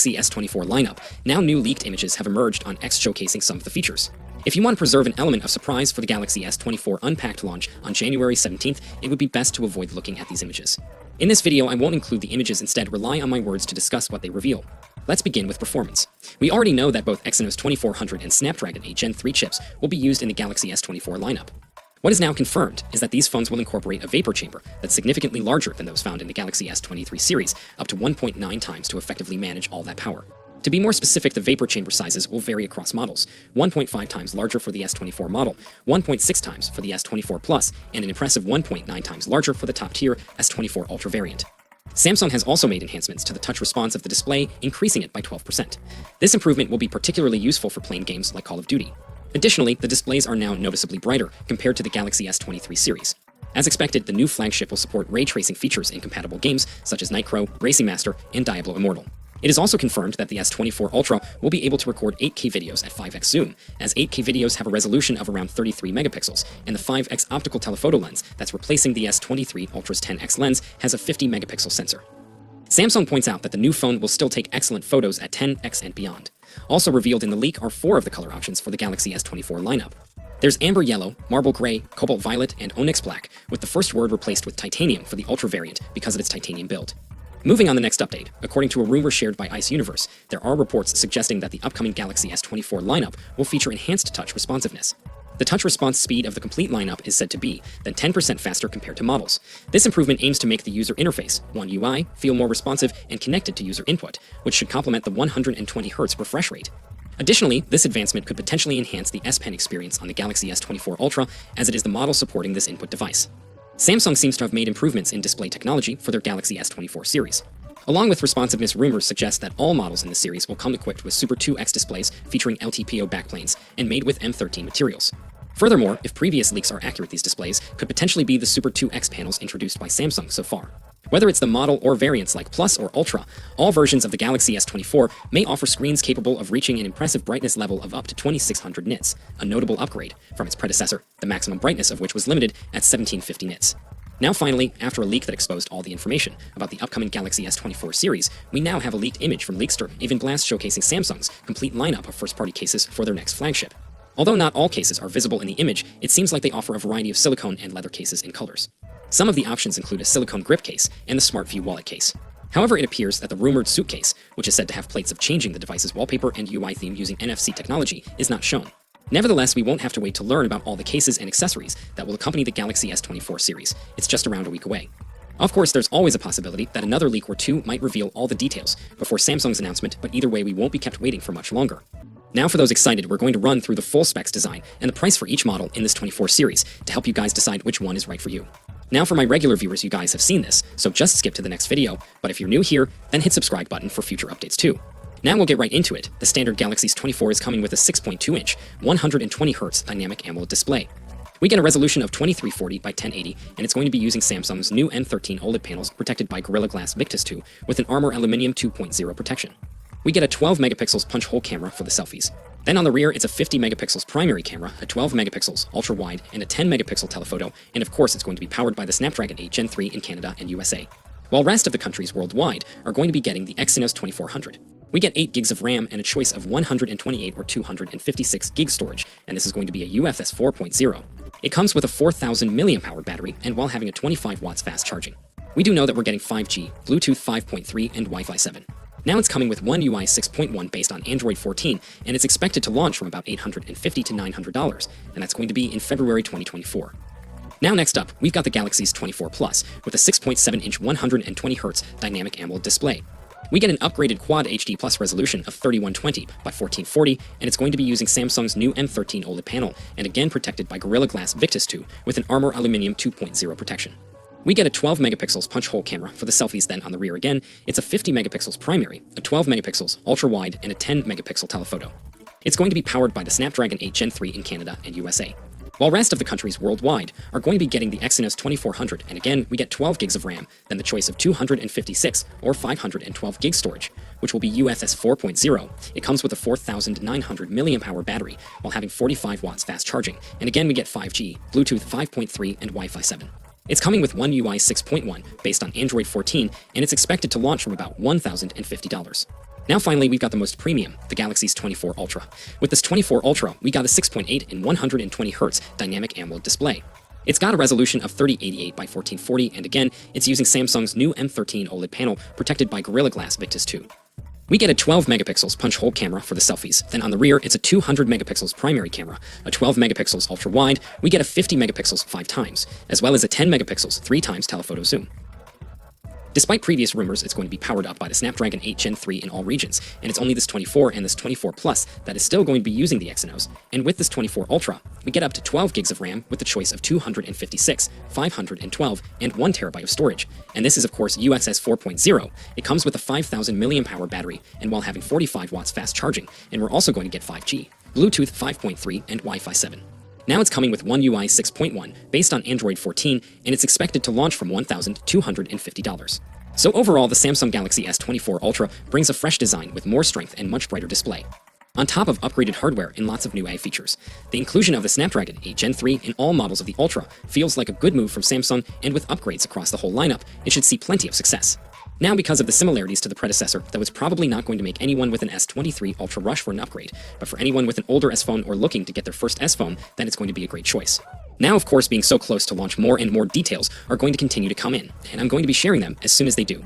S24 lineup, now new leaked images have emerged on X showcasing some of the features. If you want to preserve an element of surprise for the Galaxy S24 Unpacked launch on January 17th, it would be best to avoid looking at these images. In this video, I won't include the images, instead rely on my words to discuss what they reveal. Let's begin with performance. We already know that both Exynos 2400 and Snapdragon 8 Gen 3 chips will be used in the Galaxy S24 lineup. What is now confirmed is that these phones will incorporate a vapor chamber that's significantly larger than those found in the Galaxy S23 series, up to 1.9 times to effectively manage all that power. To be more specific, the vapor chamber sizes will vary across models, 1.5 times larger for the S24 model, 1.6 times for the S24 Plus, and an impressive 1.9 times larger for the top-tier S24 Ultra variant. Samsung has also made enhancements to the touch response of the display, increasing it by 12%. This improvement will be particularly useful for playing games like Call of Duty. Additionally, the displays are now noticeably brighter compared to the Galaxy S23 series. As expected, the new flagship will support ray tracing features in compatible games such as Nightcrow, Racing Master, and Diablo Immortal. It is also confirmed that the S24 Ultra will be able to record 8K videos at 5x zoom, as 8K videos have a resolution of around 33 megapixels, and the 5x optical telephoto lens that's replacing the S23 Ultra's 10x lens has a 50 megapixel sensor. Samsung points out that the new phone will still take excellent photos at 10x and beyond. Also revealed in the leak are 4 of the color options for the Galaxy S24 lineup. There's Amber Yellow, Marble Gray, Cobalt Violet, and Onyx Black, with the first word replaced with Titanium for the Ultra variant because of its titanium build. Moving on the next update, according to a rumor shared by Ice Universe, there are reports suggesting that the upcoming Galaxy S24 lineup will feature enhanced touch responsiveness. The touch response speed of the complete lineup is said to be than 10% faster compared to models. This improvement aims to make the user interface, One UI, feel more responsive and connected to user input, which should complement the 120 Hz refresh rate. Additionally, this advancement could potentially enhance the S Pen experience on the Galaxy S24 Ultra, as it is the model supporting this input device. Samsung seems to have made improvements in display technology for their Galaxy S24 series. Along with responsiveness, rumors suggest that all models in the series will come equipped with Super 2X displays featuring LTPO backplanes and made with M13 materials. Furthermore, if previous leaks are accurate, these displays could potentially be the Super 2X panels introduced by Samsung so far. Whether it's the model or variants like Plus or Ultra, all versions of the Galaxy S24 may offer screens capable of reaching an impressive brightness level of up to 2600 nits, a notable upgrade from its predecessor, the maximum brightness of which was limited at 1750 nits. Now finally, after a leak that exposed all the information about the upcoming Galaxy S24 series, we now have a leaked image from Leakster, even Blast showcasing Samsung's complete lineup of first-party cases for their next flagship. Although not all cases are visible in the image, it seems like they offer a variety of silicone and leather cases in colors. Some of the options include a silicone grip case and the SmartView wallet case. However, it appears that the rumored suitcase, which is said to have plates of changing the device's wallpaper and UI theme using NFC technology, is not shown. Nevertheless, we won't have to wait to learn about all the cases and accessories that will accompany the Galaxy S24 series. It's just around a week away. Of course, there's always a possibility that another leak or two might reveal all the details before Samsung's announcement, but either way, we won't be kept waiting for much longer. Now for those excited, we're going to run through the full specs, design, and the price for each model in this 24 series to help you guys decide which one is right for you. Now for my regular viewers, you guys have seen this, so just skip to the next video, but if you're new here, then hit subscribe button for future updates too. Now we'll get right into it. The standard Galaxy S24 is coming with a 6.2-inch, 120 Hz dynamic AMOLED display. We get a resolution of 2340 by 1080, and it's going to be using Samsung's new M13 OLED panels protected by Gorilla Glass Victus 2 with an Armor Aluminium 2.0 protection. We get a 12 megapixels punch hole camera for the selfies. Then on the rear, it's a 50 megapixels primary camera, a 12 megapixels ultra wide, and a 10 megapixel telephoto, and of course it's going to be powered by the Snapdragon 8 Gen 3 in Canada and USA. While rest of the countries worldwide are going to be getting the Exynos 2400. We get 8 gigs of RAM and a choice of 128 or 256 gig storage, and this is going to be a UFS 4.0. It comes with a 4000 mAh battery, and while having a 25 watts fast charging. We do know that we're getting 5G, Bluetooth 5.3, and Wi-Fi 7. Now it's coming with One UI 6.1 based on Android 14, and it's expected to launch from about $850 to $900, and that's going to be in February 2024. Now next up, we've got the Galaxy's 24 Plus, with a 6.7-inch 120 Hz dynamic AMOLED display. We get an upgraded Quad HD Plus resolution of 3120 by 1440, and it's going to be using Samsung's new M13 OLED panel, and again protected by Gorilla Glass Victus 2 with an Armor Aluminium 2.0 protection. We get a 12 megapixels punch hole camera for the selfies. Then on the rear again, it's a 50 megapixels primary, a 12 megapixels ultra wide, and a 10 megapixel telephoto. It's going to be powered by the Snapdragon 8 Gen 3 in Canada and USA. While rest of the countries worldwide are going to be getting the Exynos 2400, and again, we get 12 gigs of RAM, then the choice of 256 or 512 gig storage, which will be UFS 4.0. It comes with a 4900 mAh battery, while having 45 watts fast charging, and again we get 5G, Bluetooth 5.3, and Wi-Fi 7. It's coming with One UI 6.1 based on Android 14, and it's expected to launch from about $1,050. Now finally, we've got the most premium, the Galaxy S24 Ultra. With this 24 Ultra, we got a 6.8 and 120Hz dynamic AMOLED display. It's got a resolution of 3088 by 1440, and again, it's using Samsung's new M13 OLED panel protected by Gorilla Glass Victus 2. We get a 12 megapixels punch hole camera for the selfies, then on the rear it's a 200 megapixels primary camera, a 12 megapixels ultra wide, we get a 50 megapixels 5 times, as well as a 10 megapixels 3 times telephoto zoom. Despite previous rumors, it's going to be powered up by the Snapdragon 8 Gen 3 in all regions, and it's only this 24 and this 24 Plus that is still going to be using the Exynos, and with this 24 Ultra, we get up to 12 gigs of RAM with the choice of 256, 512, and 1 terabyte of storage, and this is of course UXS 4.0. It comes with a 5,000 mAh battery, and while having 45 watts fast charging, and we're also going to get 5G, Bluetooth 5.3, and Wi-Fi 7. Now it's coming with One UI 6.1, based on Android 14, and it's expected to launch from $1,250. So overall, the Samsung Galaxy S24 Ultra brings a fresh design with more strength and much brighter display, on top of upgraded hardware and lots of new AI features. The inclusion of the Snapdragon 8 Gen 3 in all models of the Ultra feels like a good move from Samsung, and with upgrades across the whole lineup, it should see plenty of success. Now, because of the similarities to the predecessor, that was probably not going to make anyone with an S23 Ultra rush for an upgrade, but for anyone with an older S phone or looking to get their first S phone, then it's going to be a great choice. Now, of course, being so close to launch, more and more details are going to continue to come in, and I'm going to be sharing them as soon as they do.